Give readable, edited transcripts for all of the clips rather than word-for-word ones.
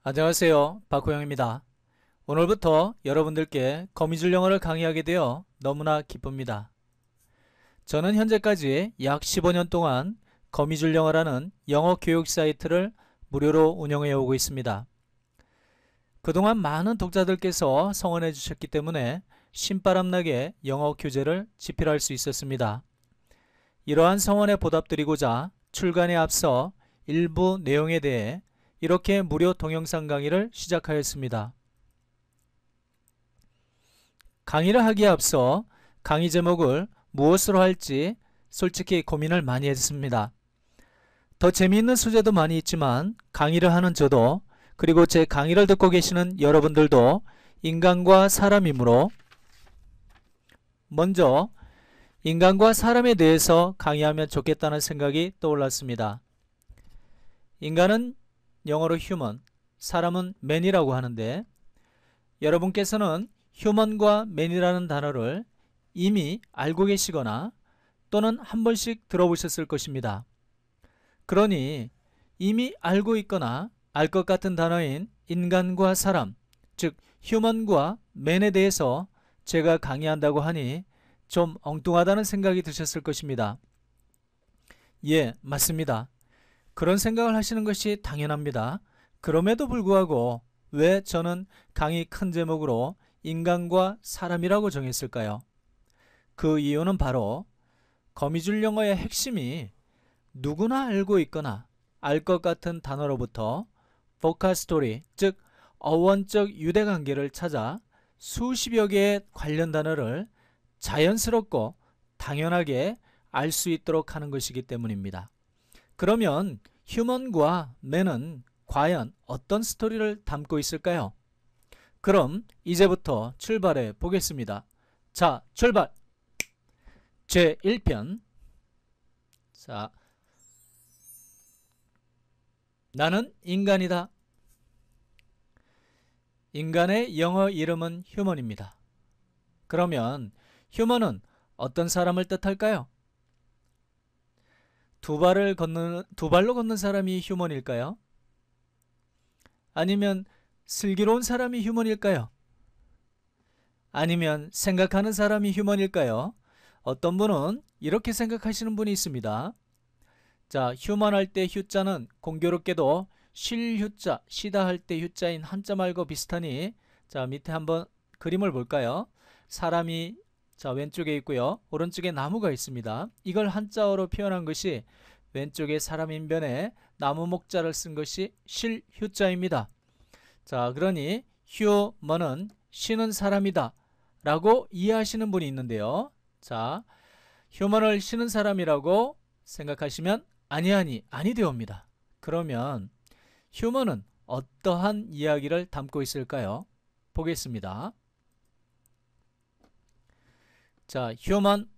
안녕하세요. 박호영입니다. 오늘부터 여러분들께 거미줄 영어를 강의하게 되어 너무나 기쁩니다. 저는 현재까지 약 15년 동안 거미줄 영어라는 영어 교육 사이트를 무료로 운영해 오고 있습니다. 그동안 많은 독자들께서 성원해 주셨기 때문에 신바람나게 영어 교재를 집필할 수 있었습니다. 이러한 성원에 보답드리고자 출간에 앞서 일부 내용에 대해 이렇게 무료 동영상 강의를 시작하였습니다. 강의를 하기에 앞서 강의 제목을 무엇으로 할지 솔직히 고민을 많이 했습니다. 더 재미있는 소재도 많이 있지만 강의를 하는 저도 그리고 제 강의를 듣고 계시는 여러분들도 인간과 사람이므로 먼저 인간과 사람에 대해서 강의하면 좋겠다는 생각이 떠올랐습니다. 인간은 영어로 human, 사람은 man이라고 하는데 여러분께서는 human과 man이라는 단어를 이미 알고 계시거나 또는 한 번씩 들어보셨을 것입니다. 그러니 이미 알고 있거나 알 것 같은 단어인 인간과 사람, 즉 human과 man에 대해서 제가 강의한다고 하니 좀 엉뚱하다는 생각이 드셨을 것입니다. 예, 맞습니다. 그런 생각을 하시는 것이 당연합니다. 그럼에도 불구하고 왜 저는 강의 큰 제목으로 인간과 사람이라고 정했을까요? 그 이유는 바로 거미줄 영어의 핵심이 누구나 알고 있거나 알 것 같은 단어로부터 vocal story, 즉 어원적 유대관계를 찾아 수십여 개의 관련 단어를 자연스럽고 당연하게 알 수 있도록 하는 것이기 때문입니다. 그러면 휴먼과 맨은 과연 어떤 스토리를 담고 있을까요? 그럼 이제부터 출발해 보겠습니다. 자, 출발! 제1편. 자, 나는 인간이다. 인간의 영어 이름은 휴먼입니다. 그러면 휴먼은 어떤 사람을 뜻할까요? 두 발로 걷는 사람이 휴먼일까요? 아니면 슬기로운 사람이 휴먼일까요? 아니면 생각하는 사람이 휴먼일까요? 어떤 분은 이렇게 생각하시는 분이 있습니다. 자, 휴먼 할 때 휴자는 공교롭게도 쉴 휴자, 쉬다 할 때 휴자인 한자 말고 비슷하니 자, 밑에 한번 그림을 볼까요? 사람이 자, 왼쪽에 있고요. 오른쪽에 나무가 있습니다. 이걸 한자어로 표현한 것이 왼쪽에 사람 인변에 나무 목자를 쓴 것이 쉴 휴자입니다. 자, 그러니 휴먼은 쉬는 사람이다 라고 이해하시는 분이 있는데요. 자, 휴먼을 쉬는 사람이라고 생각하시면 아니 되옵니다. 그러면 휴먼은 어떠한 이야기를 담고 있을까요? 보겠습니다. 자, 휴먼.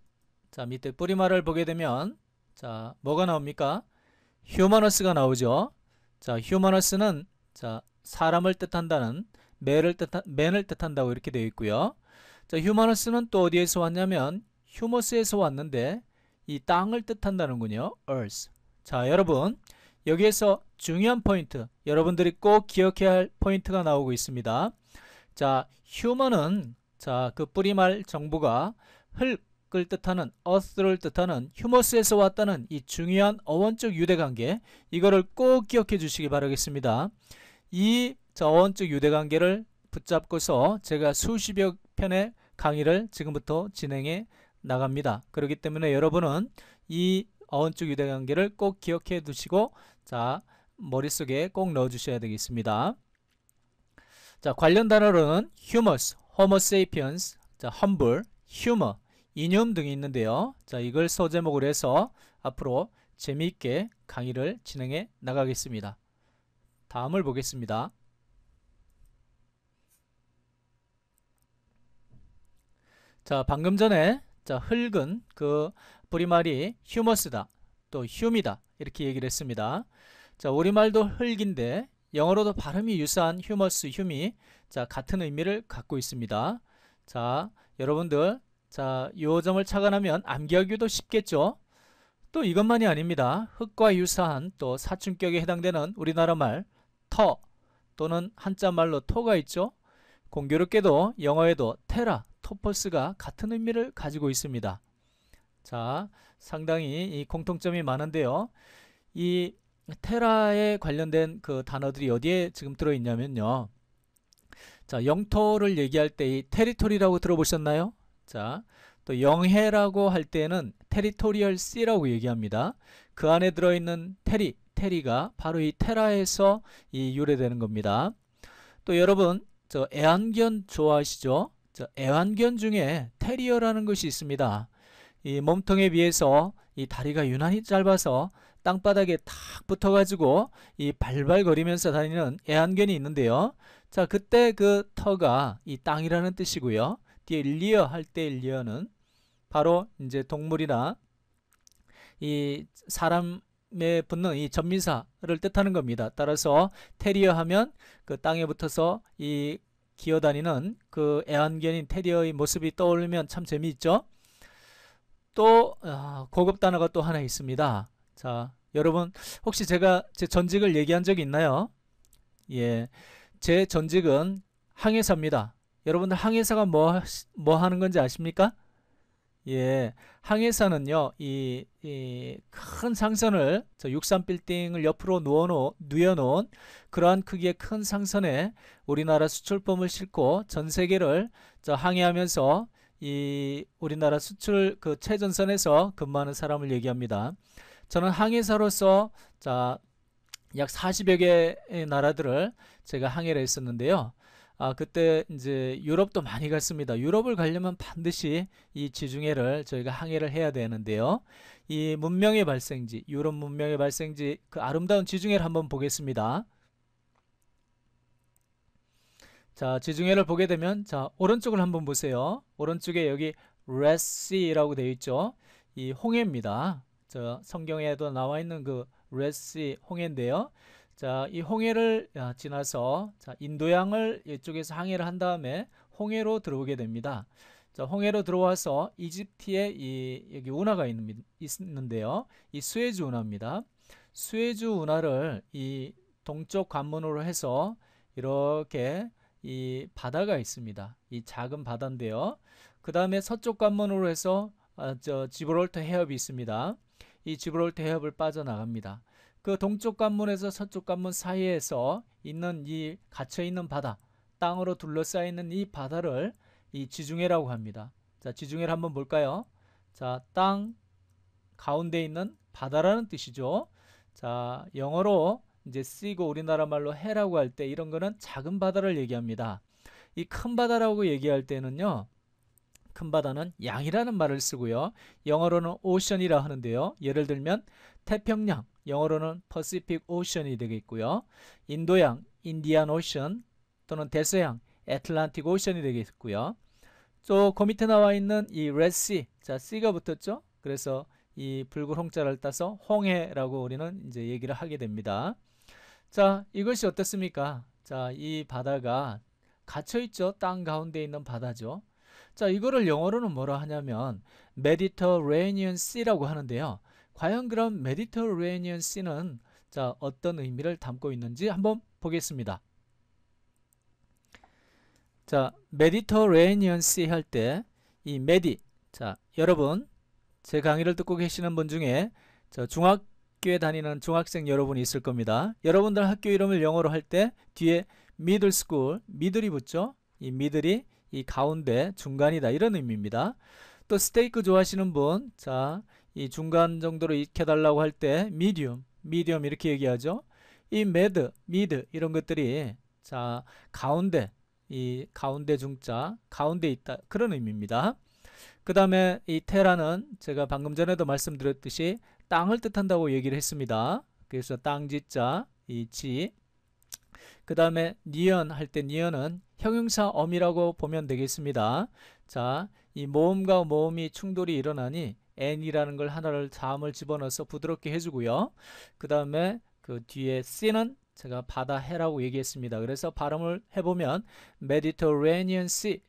자, 밑에 뿌리말을 보게 되면 자, 뭐가 나옵니까? 휴머너스가 나오죠. 자, 휴머너스는 자, 사람을 뜻한다는 맨을 뜻한다고 이렇게 되어 있고요. 자, 휴머너스는 또 어디에서 왔냐면 휴머스에서 왔는데 이 땅을 뜻한다는군요. earth. 자, 여러분 여기에서 중요한 포인트, 여러분들이 꼭 기억해야 할 포인트가 나오고 있습니다. 자, 휴먼은 자, 그 뿌리말 정부가 흙을 뜻하는 earth를 뜻하는 휴머스에서 왔다는 이 중요한 어원적 유대관계, 이거를 꼭 기억해 주시기 바라겠습니다. 이 어원적 유대관계를 붙잡고서 제가 수십여 편의 강의를 지금부터 진행해 나갑니다. 그렇기 때문에 여러분은 이 어원적 유대관계를 꼭 기억해 두시고 자, 머릿속에 꼭 넣어 주셔야 되겠습니다. 자, 관련 단어로는 humus, homo sapiens, 자, humble, humor, 이념 등이 있는데요. 자, 이걸 소제목으로 해서 앞으로 재미있게 강의를 진행해 나가겠습니다. 다음을 보겠습니다. 자, 방금 전에 자, 흙은 그 뿌리말이 휴머스다, 또 휴미다 이렇게 얘기를 했습니다. 자, 우리말도 흙인데 영어로도 발음이 유사한 휴머스, 휴미, 자, 같은 의미를 갖고 있습니다. 자, 여러분들 자, 요 점을 착안하면 암기하기도 쉽겠죠. 또 이것만이 아닙니다. 흙과 유사한 또 사춘격에 해당되는 우리나라 말 터, 또는 한자말로 토가 있죠. 공교롭게도 영어에도 테라, 토퍼스가 같은 의미를 가지고 있습니다. 자, 상당히 이 공통점이 많은데요. 이 테라에 관련된 그 단어들이 어디에 지금 들어있냐면요. 자, 영토를 얘기할 때 이 테리토리라고 들어보셨나요? 자, 또 영해라고 할 때는 테리토리얼 씨라고 얘기합니다. 그 안에 들어있는 테리가 바로 이 테라에서 이 유래되는 겁니다. 또 여러분, 저 애완견 좋아하시죠? 저 애완견 중에 테리어라는 것이 있습니다. 이 몸통에 비해서 이 다리가 유난히 짧아서 땅바닥에 탁 붙어가지고 이 발발거리면서 다니는 애완견이 있는데요. 자, 그때 그 터가 이 땅이라는 뜻이고요. 뒤에 리어 할 때 리어는 바로 이제 동물이나 이 사람에 붙는 이 전미사를 뜻하는 겁니다. 따라서 테리어 하면 그 땅에 붙어서 이 기어다니는 그 애완견인 테리어의 모습이 떠오르면 참 재미있죠. 또 고급 단어가 또 하나 있습니다. 자, 여러분 혹시 제가 제 전직을 얘기한 적이 있나요? 예, 제 전직은 항해사입니다. 여러분들 항해사가 뭐 하는 건지 아십니까? 예, 항해사는요, 이 큰 상선을, 저 63 빌딩을 옆으로 누워놓은 그러한 크기의 큰 상선에 우리나라 수출품을 싣고 전 세계를 저 항해하면서 이 우리나라 수출 그 최전선에서 근무하는 사람을 얘기합니다. 저는 항해사로서 자, 약 40여 개의 나라들을 제가 항해를 했었는데요. 그때 이제 유럽도 많이 갔습니다. 유럽을 가려면 반드시 이 지중해를 저희가 항해를 해야 되는데요. 이 문명의 발생지, 유럽 문명의 발생지, 그 아름다운 지중해를 한번 보겠습니다. 자, 지중해를 보게 되면, 자, 오른쪽을 한번 보세요. 오른쪽에 여기 Red Sea라고 되어 있죠. 이 홍해입니다. 저 성경에도 나와 있는 그 Red Sea 홍해인데요. 자, 이 홍해를 지나서 자, 인도양을 이쪽에서 항해를 한 다음에 홍해로 들어오게 됩니다. 자, 홍해로 들어와서 이집트에 여기 운하가 있는데요. 이 수에즈 운하입니다. 수에즈 운하를 이 동쪽 관문으로 해서 이렇게 이 바다가 있습니다. 이 작은 바다인데요. 그 다음에 서쪽 관문으로 해서 저 지브롤터 해협이 있습니다. 이 지브롤터 해협을 빠져나갑니다. 그 동쪽 관문에서 서쪽 관문 사이에서 있는 이 갇혀있는 바다, 땅으로 둘러싸여있는 이 바다를 이 지중해라고 합니다. 자, 지중해를 한번 볼까요? 자, 땅 가운데 있는 바다라는 뜻이죠. 자, 영어로 이제 쓰이고 우리나라 말로 해라고 할 때 이런 거는 작은 바다를 얘기합니다. 이 큰 바다라고 얘기할 때는요, 큰 바다는 양이라는 말을 쓰고요. 영어로는 오션이라 하는데요. 예를 들면 태평양, 영어로는 퍼시픽 오션이 되겠고요. 인도양, 인디안 오션 또는 대서양, 애틀란틱 오션이 되겠고요. 또 그 밑에 나와 있는 이 레드시, 자, C가 붙었죠. 그래서 이 붉은 홍자를 따서 홍해라고 우리는 이제 얘기를 하게 됩니다. 자, 이것이 어떻습니까? 자, 이 바다가 갇혀있죠. 땅 가운데 있는 바다죠. 자, 이거를 영어로는 뭐라 하냐면 Mediterranean Sea라고 하는데요. 과연 그럼 Mediterranean Sea는 자, 어떤 의미를 담고 있는지 한번 보겠습니다. 자, Mediterranean Sea 할 때 이 메디, 자, 여러분 제 강의를 듣고 계시는 분 중에 저 중학교에 다니는 중학생 여러분이 있을 겁니다. 여러분들 학교 이름을 영어로 할 때 뒤에 middle school, 미들이 붙죠. 이 미들이 이 가운데 중간이다 이런 의미입니다. 또 스테이크 좋아하시는 분, 자, 이 중간 정도로 익혀달라고 할 때 medium 이렇게 얘기하죠. 이 mid 이런 것들이 자, 가운데, 이 가운데 중자, 가운데 있다 그런 의미입니다. 그 다음에 이 테라는 제가 방금 전에도 말씀드렸듯이 땅을 뜻한다고 얘기를 했습니다. 그래서 땅지자, 이 지. 그 다음에 니언 할 때 니언은 형용사 어미라고 보면 되겠습니다. 자, 이 모음과 모음이 충돌이 일어나니 n이라는 걸 하나를 자음을 집어넣어서 부드럽게 해주고요. 그 다음에 그 뒤에 C는 제가 바다 해라고 얘기했습니다. 그래서 발음을 해보면 Mediterranean Sea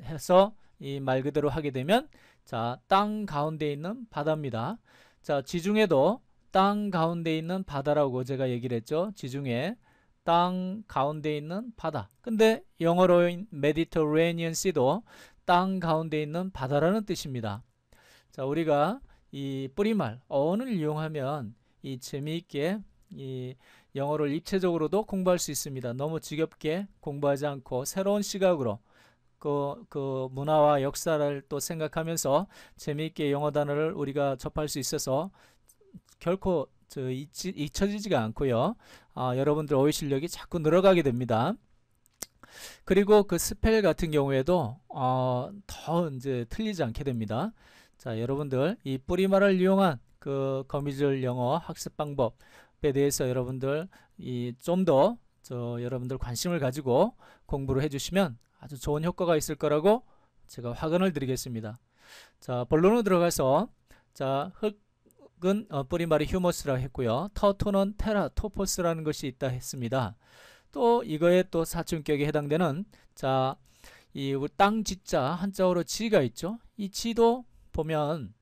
해서 이 말 그대로 하게 되면 자, 땅 가운데 있는 바다입니다. 자, 지중해도 땅 가운데 있는 바다라고 제가 얘기를 했죠. 지중해. 땅 가운데 있는 바다. 근데 영어로인 Mediterranean Sea도 땅 가운데 있는 바다라는 뜻입니다. 자, 우리가 이 뿌리말 어원을 이용하면 이 재미있게 이 영어를 입체적으로도 공부할 수 있습니다. 너무 지겹게 공부하지 않고 새로운 시각으로 그 문화와 역사를 또 생각하면서 재미있게 영어 단어를 우리가 접할 수 있어서 결코 잊혀지지가 않고요. 여러분들 어휘 실력이 자꾸 늘어가게 됩니다. 그리고 그 스펠 같은 경우에도 더 이제 틀리지 않게 됩니다. 자, 여러분들 이 뿌리말을 이용한 그 거미줄 영어 학습 방법에 대해서 여러분들 좀 더 여러분들 관심을 가지고 공부를 해주시면 아주 좋은 효과가 있을 거라고 제가 확언을 드리겠습니다. 자, 본론으로 들어가서 자, 흙은 뿌리말이 휴머스라고 했고요. 터토는 테라토포스라는 것이 있다 했습니다. 또 이거에 또 사춘격에 해당되는 자, 이 땅 지자 한자어로 지가 있죠. 이 지도 보면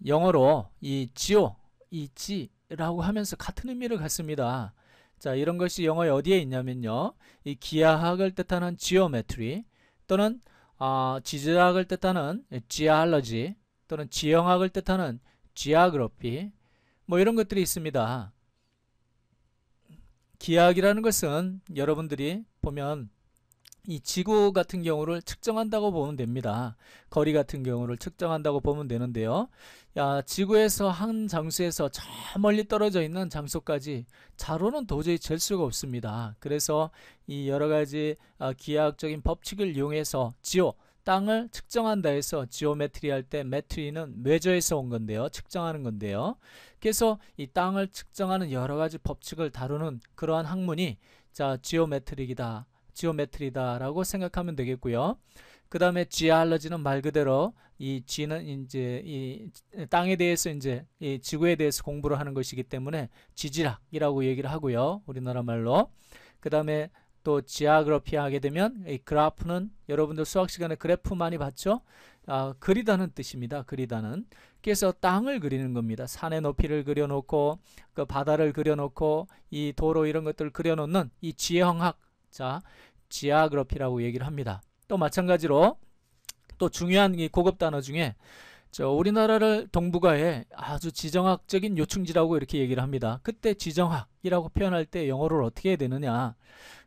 영어로 이 지오, 이 지라고 하면서 같은 의미를 갖습니다. 자, 이런 것이 영어에 어디에 있냐면요. 이 기하학을 뜻하는 지오메트리 또는 지질학을 뜻하는 지알러지 또는 지형학을 뜻하는 지아그로피 뭐 이런 것들이 있습니다. 기하학이라는 것은 여러분들이 보면 이 지구 같은 경우를 측정한다고 보면 됩니다. 거리 같은 경우를 측정한다고 보면 되는데요. 지구에서 한 장소에서 저 멀리 떨어져 있는 장소까지 자로는 도저히 잴 수가 없습니다. 그래서 이 여러 가지 기하학적인 법칙을 이용해서 지오, 땅을 측정한다 해서 지오메트리 할 때 메트리는 메저에서 온 건데요. 측정하는 건데요. 그래서 이 땅을 측정하는 여러 가지 법칙을 다루는 그러한 학문이 자, 지오메트리다라고 생각하면 되겠고요. 그 다음에 지알러지는 말 그대로 이 지는 이제 이 땅에 대해서 이제 이 지구에 대해서 공부를 하는 것이기 때문에 지질학이라고 얘기를 하고요. 우리나라 말로. 그 다음에 또 지아그래피 하게 되면 이 그래프는 여러분들 수학 시간에 그래프 많이 봤죠? 그리다는 뜻입니다. 그리다는. 그래서 땅을 그리는 겁니다. 산의 높이를 그려놓고 그 바다를 그려놓고 이 도로 이런 것들을 그려놓는 이 지형학, 자, 지아그래피라고 얘기를 합니다. 또 마찬가지로 또 중요한 이 고급 단어 중에 우리나라를 동북아에 아주 지정학적인 요충지라고 이렇게 얘기를 합니다. 그때 지정학이라고 표현할 때 영어를 어떻게 해야 되느냐?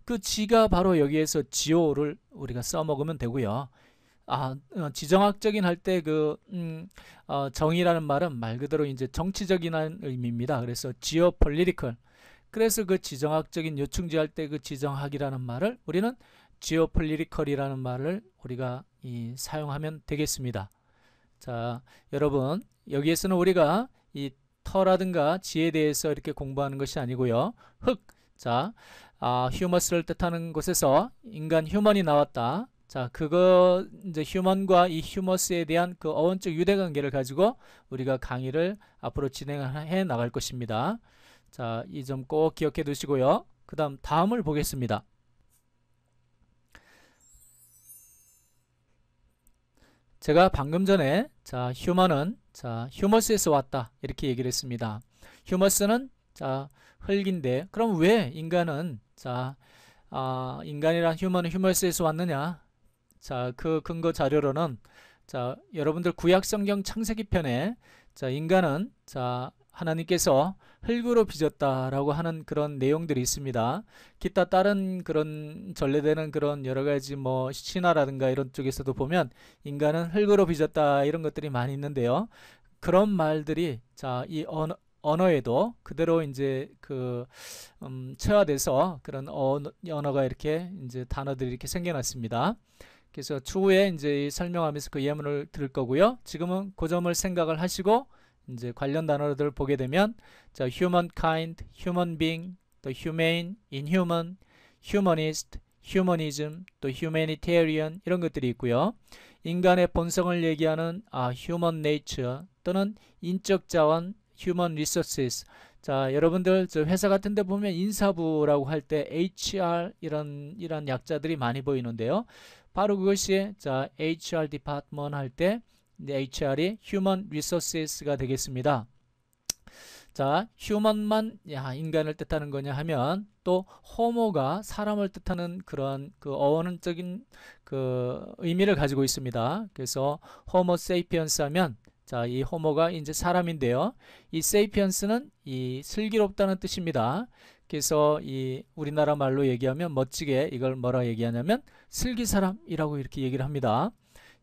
그 지가 바로 여기에서 지오를 우리가 써먹으면 되고요. 지정학적인 할 때 정의라는 말은 말 그대로 이제 정치적인 의미입니다. 그래서 지오폴리티컬. 그래서 그 지정학적인 요충지 할 때 그 지정학이라는 말을 우리는 지오폴리티컬이라는 말을 우리가 사용하면 되겠습니다. 자, 여러분 여기에서는 우리가 이 터라든가 지에 대해서 이렇게 공부하는 것이 아니고요. 흙, 자, 휴머스를 뜻하는 곳에서 인간 휴먼이 나왔다. 자, 그거 이제 휴먼과 이 휴머스에 대한 그 어원적 유대관계를 가지고 우리가 강의를 앞으로 진행해 나갈 것입니다. 자, 이 점 꼭 기억해 두시고요. 그 다음 다음을 보겠습니다. 제가 방금 전에 자, 휴먼은 자, 휴머스에서 왔다 이렇게 얘기를 했습니다. 휴머스는 자, 흙인데 그럼 왜 인간은 자, 인간이란 휴먼은 휴머스에서 왔느냐? 자, 그 근거 자료로는 자, 여러분들 구약 성경 창세기 편에 자, 인간은 자, 하나님께서 흙으로 빚었다라고 하는 그런 내용들이 있습니다. 기타 다른 그런 전래되는 그런 여러 가지 뭐 신화라든가 이런 쪽에서도 보면 인간은 흙으로 빚었다 이런 것들이 많이 있는데요. 그런 말들이 자, 이 언어에도 그대로 이제 체화돼서 그런 언어가 이렇게 이제 단어들이 이렇게 생겨났습니다. 그래서 추후에 이제 설명하면서 그 예문을 들을 거고요. 지금은 그 점을 생각을 하시고 이제 관련 단어들을 보게 되면 자, humankind, human being, 또 humane, inhuman, humanist, humanism, 또 humanitarian 이런 것들이 있고요. 인간의 본성을 얘기하는 human nature 또는 인적 자원, human resources. 자, 여러분들 저 회사 같은 데 보면 인사부라고 할 때 HR 이런 약자들이 많이 보이는데요. 바로 그것이 자, HR department 할 때 HR이 Human Resources가 되겠습니다. 자, human만 인간을 뜻하는 거냐 하면 또 homo가 사람을 뜻하는 그런 그 어원적인 그 의미를 가지고 있습니다. 그래서 homo sapiens 하면 자, 이 homo가 이제 사람인데요. 이 sapiens는 이 슬기롭다는 뜻입니다. 그래서 이 우리나라 말로 얘기하면 멋지게 이걸 뭐라 얘기하냐면 슬기사람이라고 이렇게 얘기를 합니다.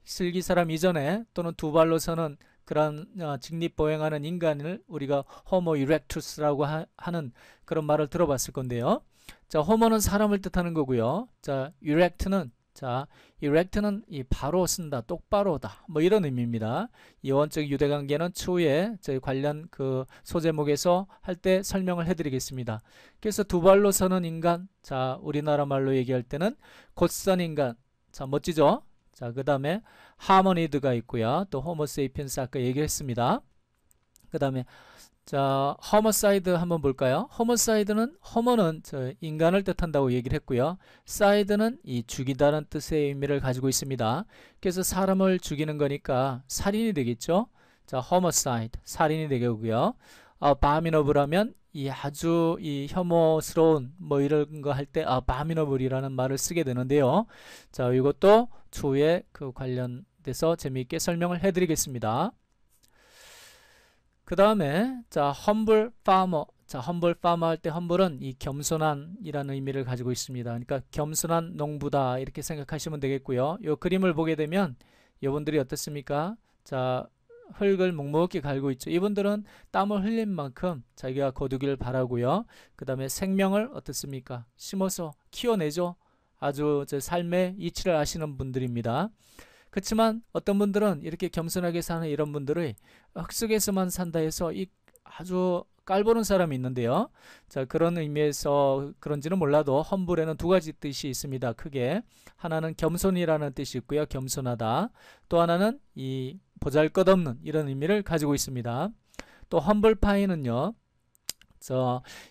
슬기사람 이전에 또는 두 발로 서는 그런 직립보행하는 인간을 우리가 호모 이렉투스라고 하는 그런 말을 들어봤을 건데요. 자, 호모는 사람을 뜻하는 거고요. 자, 이렉트는 이 바로 쓴다, 똑바로다, 뭐 이런 의미입니다. 이 원적 유대관계는 추후에 저희 관련 그 소제목에서 할 때 설명을 해드리겠습니다. 그래서 두 발로 서는 인간, 자, 우리나라 말로 얘기할 때는 곧선 인간, 자, 멋지죠? 자, 그 다음에 하모니드가 있고요. 또 호모세이피엔스 아까 얘기했습니다. 그 다음에 자, 호모사이드 한번 볼까요? 호모는 저 인간을 뜻한다고 얘기를 했고요. 사이드는 이 죽이다는 뜻의 의미를 가지고 있습니다. 그래서 사람을 죽이는 거니까 살인이 되겠죠. 자, 호모사이드 살인이 되고요. 바미너블하면 이 아주 이 혐오스러운 뭐 이런 거 할 때 바미너블이라는 말을 쓰게 되는데요. 자, 이것도 추후에 그 관련돼서 재미있게 설명을 해드리겠습니다. 그 다음에 자, humble farmer. 자, humble farmer 할 때 humble은 이 겸손한이라는 의미를 가지고 있습니다. 그러니까 겸손한 농부다 이렇게 생각하시면 되겠고요. 이 그림을 보게 되면 여러분들이 어떻습니까? 자, 흙을 묵묵히 갈고 있죠. 이분들은 땀을 흘린 만큼 자기가 거두기를 바라고요. 그 다음에 생명을 어떻습니까? 심어서 키워내죠. 아주 제 삶의 이치를 아시는 분들입니다. 그렇지만 어떤 분들은 이렇게 겸손하게 사는 이런 분들의 흙 속에서만 산다 해서 이 아주 깔보는 사람이 있는데요. 자, 그런 의미에서 그런지는 몰라도 험불에는 두 가지 뜻이 있습니다. 크게 하나는 겸손이라는 뜻이 있고요. 겸손하다. 또 하나는 이 보잘것없는 이런 의미를 가지고 있습니다. 또 험블 파이는요.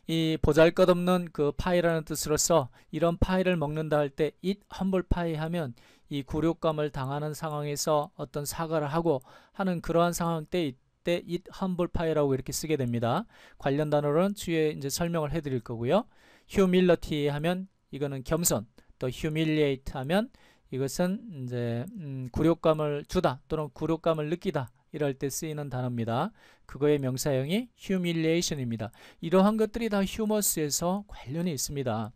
이 보잘것없는 그 파이라는 뜻으로서 이런 파이를 먹는다 할 때 eat humble pie 하면 이 굴욕감을 당하는 상황에서 어떤 사과를 하고 하는 그러한 상황 때 이때 eat humble pie라고 이렇게 쓰게 됩니다. 관련 단어로는 뒤에 이제 설명을 해드릴 거고요. humility 하면 이거는 겸손, 또 humiliate 하면 이것은 이제 굴욕감을 주다 또는 굴욕감을 느끼다 이럴 때 쓰이는 단어입니다. 그거의 명사형이 humiliation입니다. 이러한 것들이 다 휴머스에서 관련이 있습니다.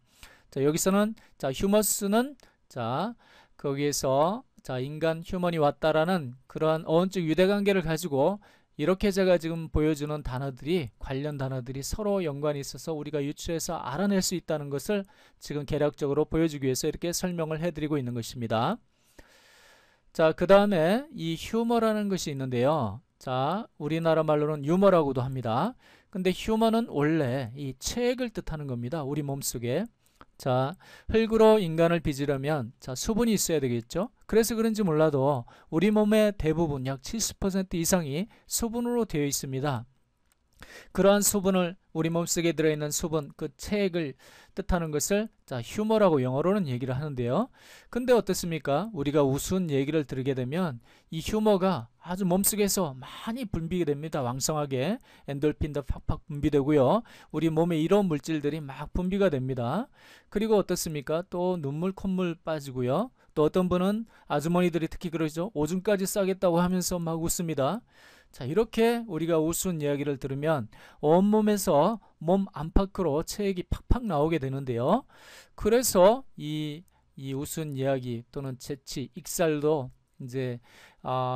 자, 여기서는 자, 휴머스는 자, 거기에서 자, 인간 휴먼이 왔다라는 그러한 어원적 유대관계를 가지고 이렇게 제가 지금 보여주는 단어들이 관련 단어들이 서로 연관이 있어서 우리가 유추해서 알아낼 수 있다는 것을 지금 개략적으로 보여주기 위해서 이렇게 설명을 해드리고 있는 것입니다. 자, 그 다음에 이 휴머라는 것이 있는데요. 자, 우리나라 말로는 유머라고도 합니다. 근데 휴머는 원래 이 체액을 뜻하는 겁니다. 우리 몸속에. 자, 흙으로 인간을 빚으려면 자, 수분이 있어야 되겠죠. 그래서 그런지 몰라도 우리 몸의 대부분 약 70% 이상이 수분으로 되어 있습니다. 그러한 수분을 우리 몸속에 들어있는 수분, 그 체액을 뜻하는 것을 자, 휴머라고 영어로는 얘기를 하는데요. 근데 어떻습니까? 우리가 우스운 얘기를 들게 되면 이 휴머가 아주 몸속에서 많이 분비게 됩니다. 왕성하게 엔돌핀도 팍팍 분비되고요. 우리 몸에 이런 물질들이 막 분비가 됩니다. 그리고 어떻습니까? 또 눈물, 콧물 빠지고요. 또 어떤 분은 아주머니들이 특히 그러죠. 오줌까지 싸겠다고 하면서 막 웃습니다. 자, 이렇게 우리가 우스운 이야기를 들으면 온몸에서 몸 안팎으로 체액이 팍팍 나오게 되는데요. 그래서 이 우스운 이야기 또는 재치, 익살도 이제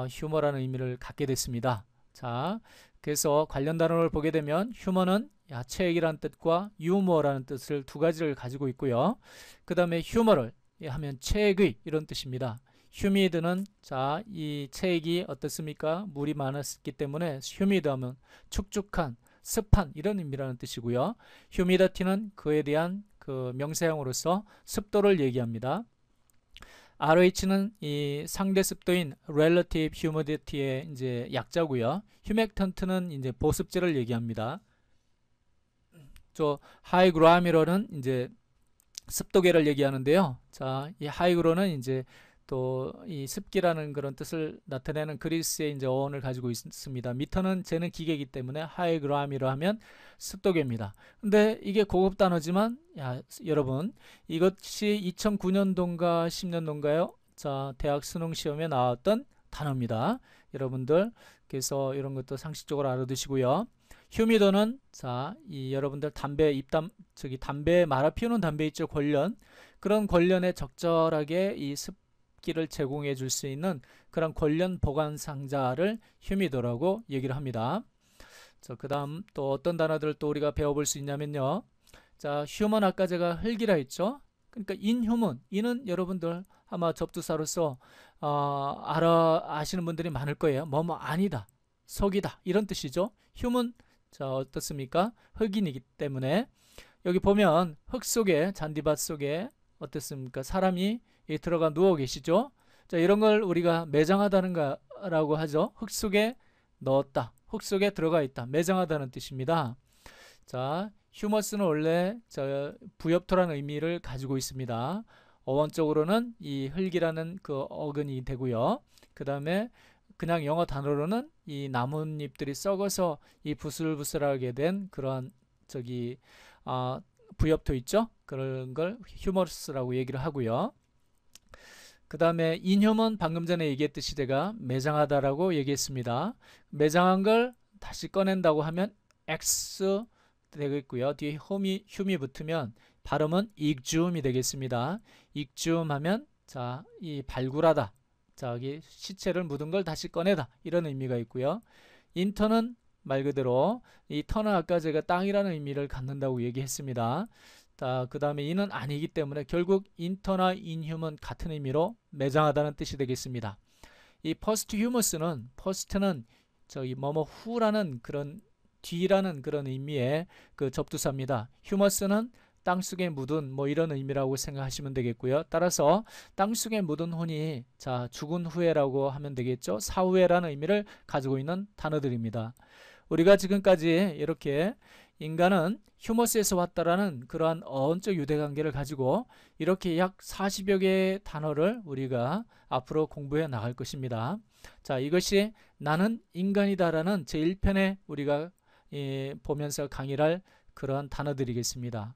휴머라는 의미를 갖게 됐습니다. 자, 그래서 관련 단어를 보게 되면 휴머는 체액이라는 뜻과 유머라는 뜻을 두 가지를 가지고 있고요. 그 다음에 휴머를 하면 체액의 이런 뜻입니다. 휴미드는 자, 이 체액이 어떻습니까? 물이 많았기 때문에 휴미드 하면 축축한, 습한 이런 의미라는 뜻이고요. 휴미더티는 그에 대한 그 명사형으로서 습도를 얘기합니다. RH는 이 상대 습도인 relative humidity의 이제 약자고요. humectant는 이제 보습제를 얘기합니다. 저 hygrometer는 이제 습도계를 얘기하는데요. 자, 이 하이그로는 이제 또 이 습기라는 그런 뜻을 나타내는 그리스의 이제 어원을 가지고 있습니다. 미터는 재는 기계이기 때문에 하이그람이라 하면 습도계입니다. 근데 이게 고급 단어지만 여러분 이것이 2009년도인가 10년도인가요? 자, 대학 수능 시험에 나왔던 단어입니다. 여러분들 그래서 이런 것도 상식적으로 알아두시고요. 휴미도는 이 여러분들 담배 담배 말아 피우는 담배 있죠, 권련. 그런 권련에 적절하게 이 습기를 제공해 줄 수 있는 그런 권련 보관 상자를 휴미도라고 얘기를 합니다. 자, 그다음 또 어떤 단어들을 또 우리가 배워볼 수 있냐면요. 자, 휴먼 아까 제가 흙이라 했죠. 그러니까 인휴먼, 이는 여러분들 아마 접두사로서 아시는 분들이 많을 거예요. 뭐뭐 아니다, 속이다 이런 뜻이죠. 휴먼, 자 어떻습니까? 흑인이기 때문에 여기 보면 흙 속에 잔디밭 속에 어떻습니까? 사람이 들어가 누워 계시죠. 자, 이런 걸 우리가 매장하다는 거라고 하죠. 흙 속에 넣었다, 흙 속에 들어가 있다, 매장하다는 뜻입니다. 자, 휴머스는 원래 부엽토라는 의미를 가지고 있습니다. 어원적으로는 이 흙이라는 그 어근이 되고요. 그 다음에 그냥 영어 단어로는 이 나뭇잎들이 썩어서 이 부슬부슬하게 된 그런 부엽토 있죠? 그런 걸 휴머스라고 얘기를 하고요. 그 다음에 인휴먼, 방금 전에 얘기했듯이 제가 매장하다라고 얘기했습니다. 매장한 걸 다시 꺼낸다고 하면 X 되겠고요. 뒤에 휴미 붙으면 발음은 익줌이 되겠습니다. 익줌 하면 이 발굴하다, 이 시체를 묻은 걸 다시 꺼내다 이런 의미가 있고요. 인터는 말 그대로 이 터는 아까 제가 땅이라는 의미를 갖는다고 얘기했습니다. 그 다음에 이는 아니기 때문에 결국 인터나 인휴먼 같은 의미로 매장하다는 뜻이 되겠습니다. 이 퍼스트는 뭐뭐 후라는 그런 뒤라는 그런 의미의 그 접두사입니다. 휴머스는 땅속에 묻은 뭐 이런 의미라고 생각하시면 되겠고요. 따라서 땅속에 묻은 혼이 죽은 후에라고 하면 되겠죠. 사후에라는 의미를 가지고 있는 단어들입니다. 우리가 지금까지 이렇게 인간은 휴머스에서 왔다라는 그러한 어원적 유대관계를 가지고 이렇게 약 40여 개의 단어를 우리가 앞으로 공부해 나갈 것입니다. 자, 이것이 나는 인간이다라는 제1편에 우리가 보면서 강의를 할 그러한 단어들이겠습니다.